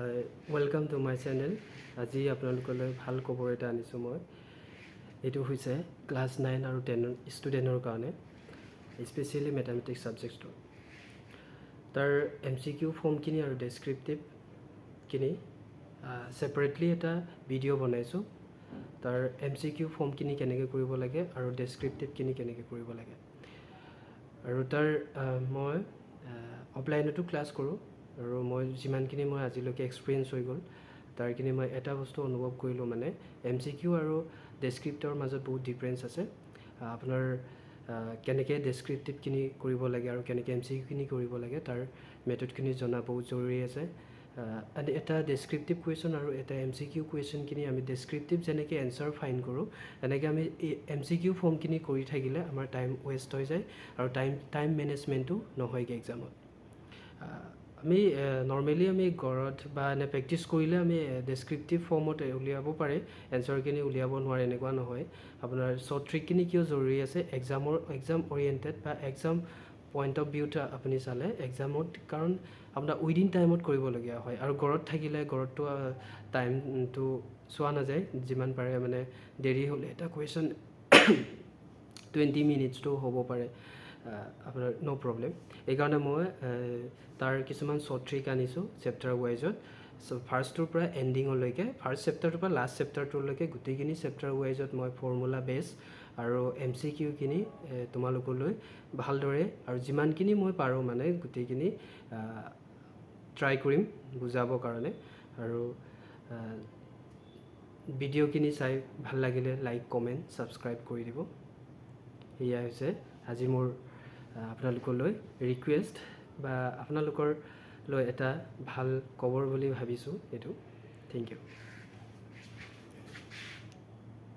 Welcome to my channel. আজি আপোনালোকলৈ ভাল খবৰ এটা আনিছোঁ মই। এইটো হৈছে ক্লাছ 9 আৰু 10 ষ্টুডেণ্টৰ কাৰণে স্পেচিয়েলি মেথামেটিক্স ছাবজেক্টটো। তাৰ MCQ ফৰ্মখিনি আৰু ডেছক্ৰিপটিভখিনি ছেপাৰেটলি এটা ভিডিঅ' বনাইছোঁ। তাৰ MCQ ফৰ্মখিনি কেনেকৈ কৰিব লাগে আৰু ডেছক্ৰিপটিভখিনি কেনেকৈ কৰিব লাগে। আৰু তাৰ মই অফলাইনতো ক্লাছ কৰোঁ আৰু মই যিমানখিনি মই আজিলৈকে এক্সপিৰিয়েঞ্চ হৈ গ'ল তাৰখিনি মই এটা বস্তু অনুভৱ কৰিলোঁ, মানে MCQ আৰু ডেছক্ৰিপ্টৰ মাজত বহুত ডিফাৰেঞ্চ আছে। আপোনাৰ কেনেকৈ ডেছক্ৰিপ্টিভখিনি কৰিব লাগে আৰু কেনেকৈ MCQখিনি কৰিব লাগে তাৰ মেথডখিনি জনা বহুত জৰুৰী আছে। এটা ডেছক্ৰিপ্টিভ কুৱেশ্যন আৰু এটা MCQ কুৱেশ্যনখিনি আমি ডেছক্ৰিপ্টিভ যেনেকৈ এনচাৰ ফাইণ্ড কৰোঁ তেনেকৈ আমি এই MCQ ফৰ্মখিনি কৰি থাকিলে আমাৰ টাইম ৱেষ্ট হৈ যায় আৰু টাইম মেনেজমেণ্টো নহয়গৈ এক্সামত। আমি নৰ্মেলি আমি ঘৰত বা এনে প্ৰেক্টিছ কৰিলে আমি ডেছক্ৰিপ্টিভ ফৰ্মত উলিয়াব পাৰে, এনচাৰখিনি উলিয়াব নোৱাৰে এনেকুৱা নহয়। আপোনাৰ শ্বৰ্ট ট্ৰিকখিনি কিয় জৰুৰী আছে, এক্সাম অৰিয়েণ্টেড বা এক্সাম পইণ্ট অফ ভিউত আপুনি চালে এক্সামত, কাৰণ আপোনাৰ উইদিন টাইমত কৰিবলগীয়া হয় আৰু ঘৰত থাকিলে ঘৰততো টাইমটো চোৱা নাযায়, যিমান পাৰে মানে দেৰি হ'লে এটা কুৱেশ্যন 20 মিনিটছটো হ'ব পাৰে আপোনাৰ ন' প্ৰব্লেম। এইকাৰণে মই তাৰ কিছুমান শ্বৰ্ট ট্ৰিক আনিছোঁ চেপ্টাৰ ৱাইজত। ফাৰ্ষ্টটোৰ পৰা এণ্ডিঙলৈকে, ফাৰ্ষ্ট চেপ্টাৰটোৰ পৰা লাষ্ট চেপ্টাৰটোলৈকে গোটেইখিনি চেপ্টাৰ ৱাইজত মই ফৰ্মুলা বেছ আৰু MCQখিনি তোমালোকলৈ ভালদৰে আৰু যিমানখিনি মই পাৰোঁ মানে গোটেইখিনি ট্ৰাই কৰিম বুজাবৰ কাৰণে। আৰু ভিডিঅ'খিনি চাই ভাল লাগিলে লাইক, কমেণ্ট, ছাবস্ক্ৰাইব কৰি দিব। এয়া হৈছে আজি মোৰ আপোনালোকলৈ ৰিকুৱেষ্ট বা আপোনালোকলৈ এটা ভাল খবৰ বুলি ভাবিছোঁ এইটো। Thank U.